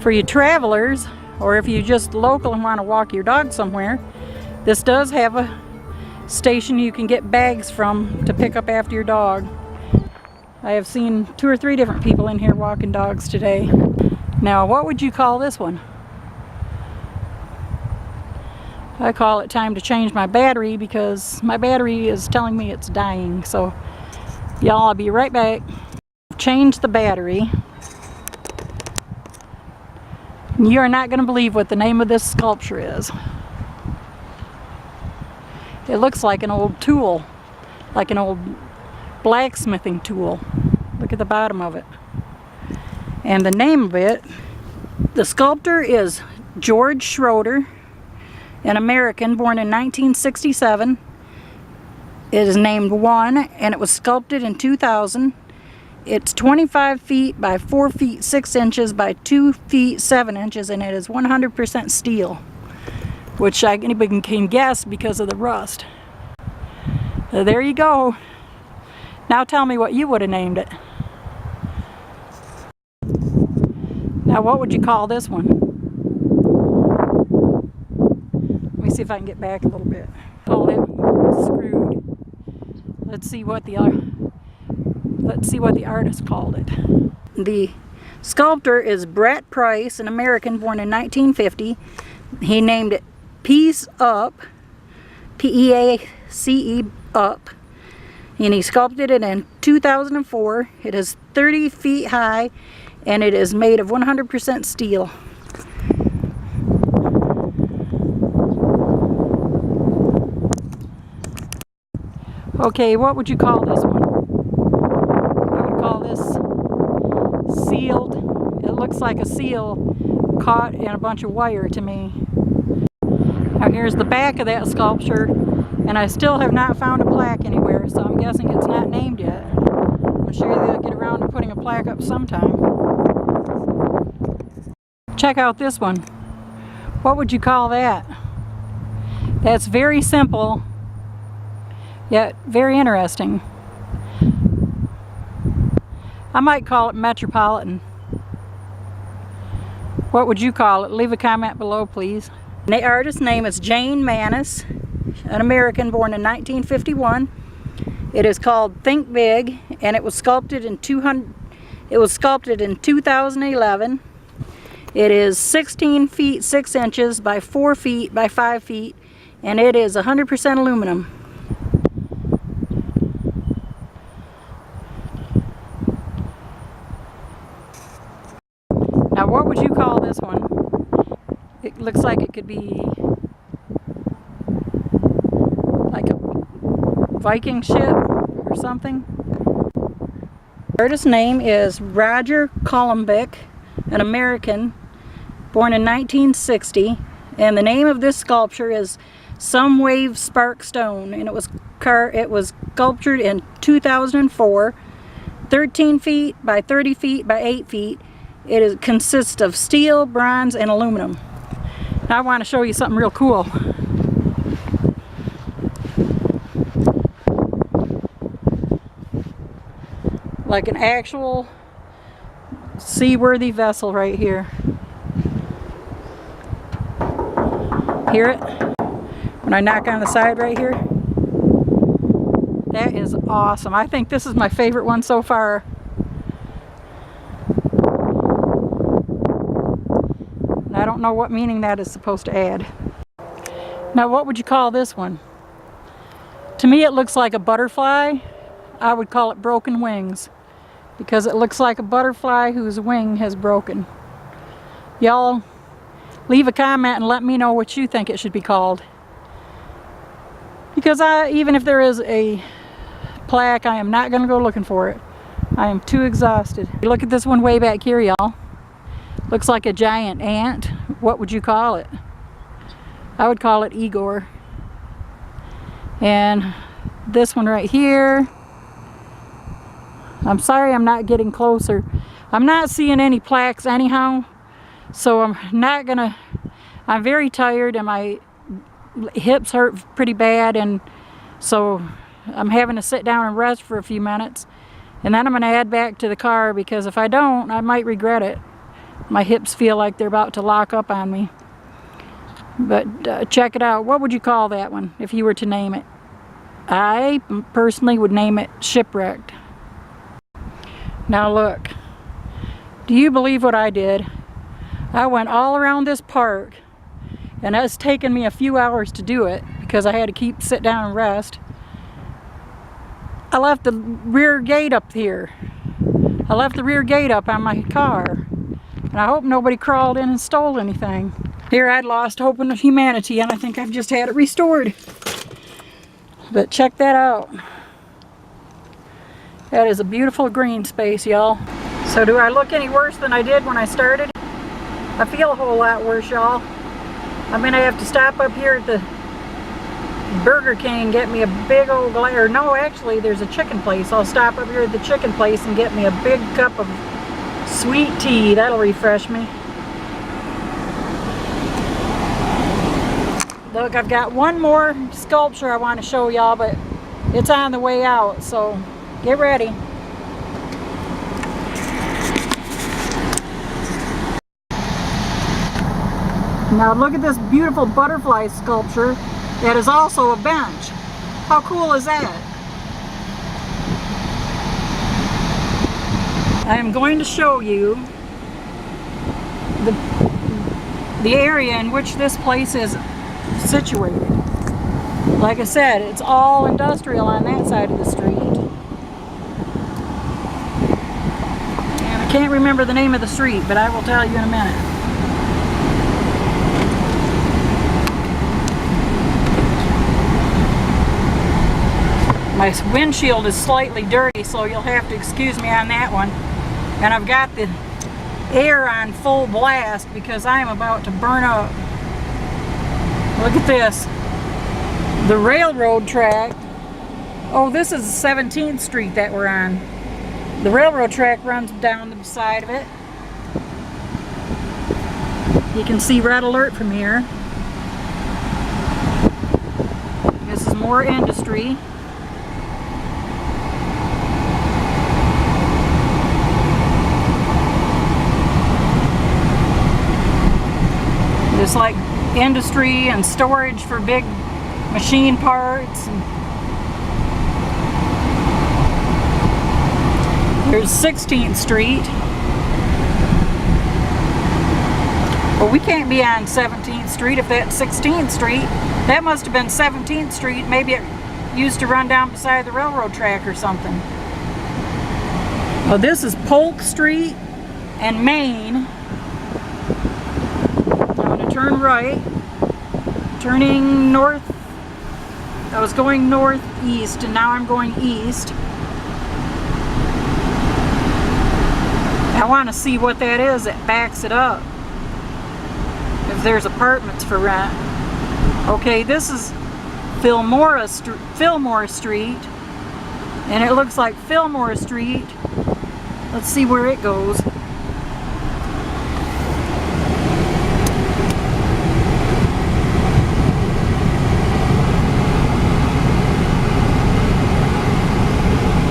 For you travelers, or if you just local and want to walk your dog somewhere, this does have a station you can get bags from to pick up after your dog. I have seen 2 or 3 different people in here walking dogs today. Now, what would you call this one? I call it time to change my battery because my battery is telling me it's dying. So, y'all, I'll be right back. Change the battery. You are not going to believe what the name of this sculpture is. It looks like an old tool, like an old blacksmithing tool. Look at the bottom of it. And the name of it, the sculptor is George Schroeder, an American born in 1967. It is named One, and it was sculpted in 2000. It's 25 feet by 4 feet 6 inches by 2 feet 7 inches, and it is 100% steel, which anybody can guess because of the rust. So there you go. Now tell me what you would have named it. Now what would you call this one? Let me see if I can get back a little bit. Oh, it screwed. Let's see what the artist called it. The sculptor is Brett Price, an American born in 1950. He named it Peace Up, P-E-A-C-E Up, and he sculpted it in 2004. It is 30 feet high, and it is made of 100% steel. Okay, what would you call this one? I would call this sealed. It looks like a seal caught in a bunch of wire to me. Now here's the back of that sculpture, and I still have not found a plaque anywhere, so I'm guessing it's not named yet. I'm sure they'll get around to putting a plaque up sometime. Check out this one. What would you call that? That's very simple, yet very interesting. I might call it Metropolitan. What would you call it? Leave a comment below, please. The artist's name is Jane Manis, an American born in 1951. It is called Think Big, and it was sculpted in 2011. It is 16 feet 6 inches by 4 feet by 5 feet, and it is 100% aluminum. Now what would you call this one? It looks like it could be like a Viking ship or something. The artist's name is Roger Columbik, an American born in 1960, and the name of this sculpture is Some Wave Spark Stone, and it was sculptured in 2004, 13 feet by 30 feet by 8 feet. It consists of steel, bronze, and aluminum. Now I want to show you something real cool. Like an actual seaworthy vessel right here. Hear it? When I knock on the side right here? That is awesome. I think this is my favorite one so far. I don't know what meaning that is supposed to add. Now what would you call this one? To me it looks like a butterfly. I would call it Broken Wings, because it looks like a butterfly whose wing has broken. Y'all leave a comment and let me know what you think it should be called. Because even if there is a plaque, I am not going to go looking for it. I am too exhausted. Look at this one way back here, y'all. Looks like a giant ant. What would you call it? I would call it Igor. And this one right here, I'm sorry I'm not getting closer. I'm not seeing any plaques anyhow, so I'm very tired and my hips hurt pretty bad, and so I'm having to sit down and rest for a few minutes, and then I'm going to head back to the car, because if I don't, I might regret it. My hips feel like they're about to lock up on me. But check it out. What would you call that one if you were to name it? I personally would name it Shipwrecked. Now look, do you believe what I did? I went all around this park, and it's taken me a few hours to do it because I had to sit down and rest. I left the rear gate up here. I left the rear gate up on my car, and I hope nobody crawled in and stole anything. Here I'd lost hope in humanity, and I think I've just had it restored. But check that out. That is a beautiful green space, y'all. So do I look any worse than I did when I started? I feel a whole lot worse, y'all. I'm gonna have to stop up here at the Burger King and get me a big old glass. No, actually, there's a chicken place. I'll stop up here at the chicken place and get me a big cup of sweet tea. That'll refresh me. Look, I've got one more sculpture I want to show y'all, but it's on the way out, so get ready. Now look at this beautiful butterfly sculpture that is also a bench. How cool is that? I am going to show you the area in which this place is situated. Like I said, it's all industrial on that side of the street. And I can't remember the name of the street, but I will tell you in a minute. My windshield is slightly dirty, so you'll have to excuse me on that one. And I've got the air on full blast because I am about to burn up. Look at this. The railroad track. Oh, this is 17th Street that we're on. The railroad track runs down the side of it. You can see red alert from here. This is more industry. Just like industry and storage for big machine parts. There's 16th Street. Well, we can't be on 17th Street if that's 16th Street. That must have been 17th Street. Maybe it used to run down beside the railroad track or something. Well, this is Polk Street and Main. Turn right, turning north. I was going northeast and now I'm going east. I want to see what that is that backs it up. If there's apartments for rent. Okay, this is Fillmore Street, and it looks like Fillmore Street. Let's see where it goes.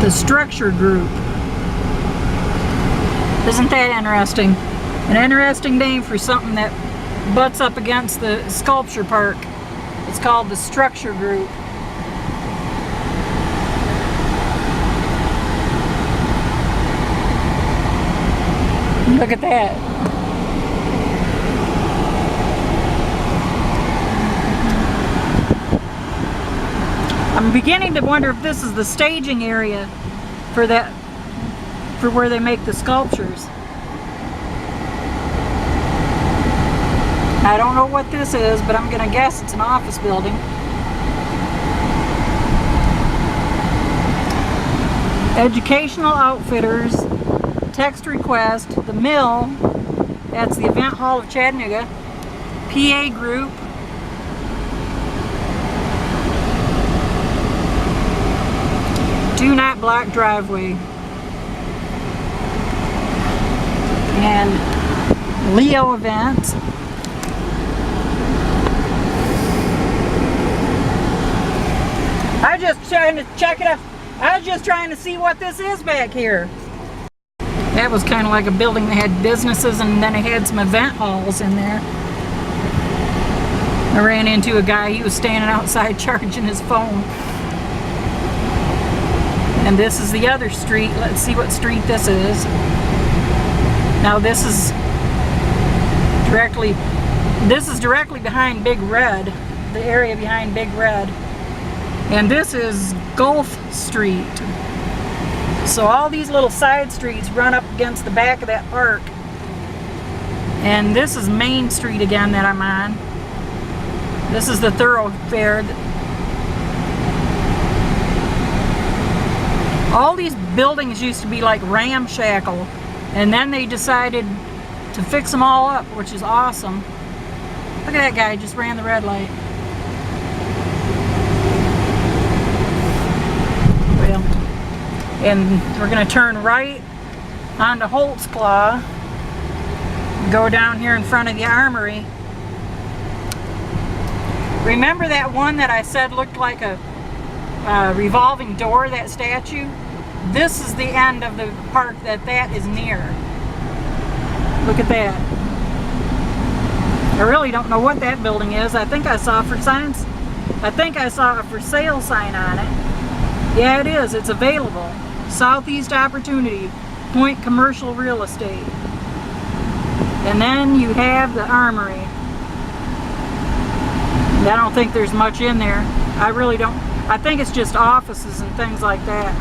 The Structure Group. Isn't that interesting? An interesting name for something that butts up against the sculpture park. It's called the Structure Group. Look at that. I'm beginning to wonder if this is the staging area for where they make the sculptures. I don't know what this is, but I'm gonna guess it's an office building. Educational Outfitters, Text Request, The Mill, that's the Event Hall of Chattanooga, PA Group, Do Not Block Driveway, and Leo Events. I was just trying to check it out. I was just trying to see what this is back here. That was kind of like a building that had businesses, and then it had some event halls in there. I ran into a guy, he was standing outside charging his phone. And this is the other street. Let's see what street this is. Now this is directly behind Big Red, the area behind Big Red. And this is Gulf Street. So all these little side streets run up against the back of that park. And this is Main Street again that I'm on. This is the thoroughfare. All these buildings used to be like ramshackle, and then they decided to fix them all up, which is awesome. Look at that guy, just ran the red light. Well, and we're going to turn right onto Holt's Claw, go down here in front of the armory. Remember that one that I said looked like a revolving door, that statue? This is the end of the park that is near. Look at that. I really don't know what that building is. I think I saw for signs. I think I saw a for sale sign on it. Yeah, it is. It's available. Southeast Opportunity, Point Commercial Real Estate. And then you have the armory. And I don't think there's much in there. I really don't. I think it's just offices and things like that.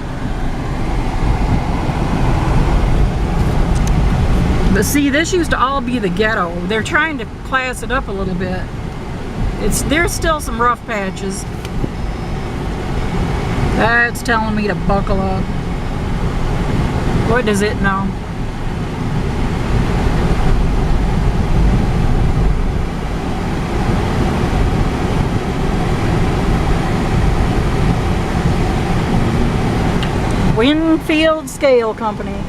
But see, this used to all be the ghetto. They're trying to class it up a little bit. There's still some rough patches. That's telling me to buckle up. What does it know? Winfield Scale Company.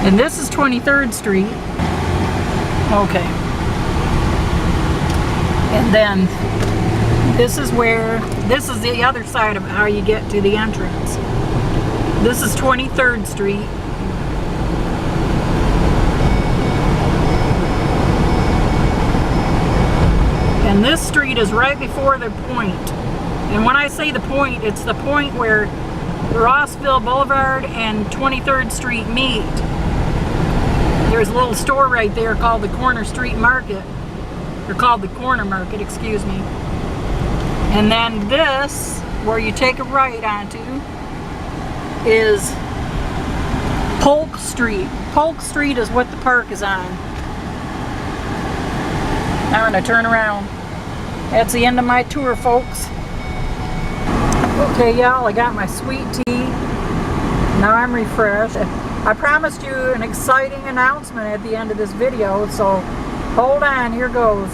And this is 23rd Street. Okay. And then this is the other side of how you get to the entrance. This is 23rd Street. And this street is right before the point. And when I say the point, it's the point where Rossville Boulevard and 23rd Street meet. There's a little store right there called the Corner Street Market. Or called the Corner Market, excuse me. And then this, where you take a right onto, is Polk Street. Polk Street is what the park is on. Now I'm going to turn around. That's the end of my tour, folks. Okay, y'all, I got my sweet tea. Now I'm refreshed. I promised you an exciting announcement at the end of this video, so hold on, here goes.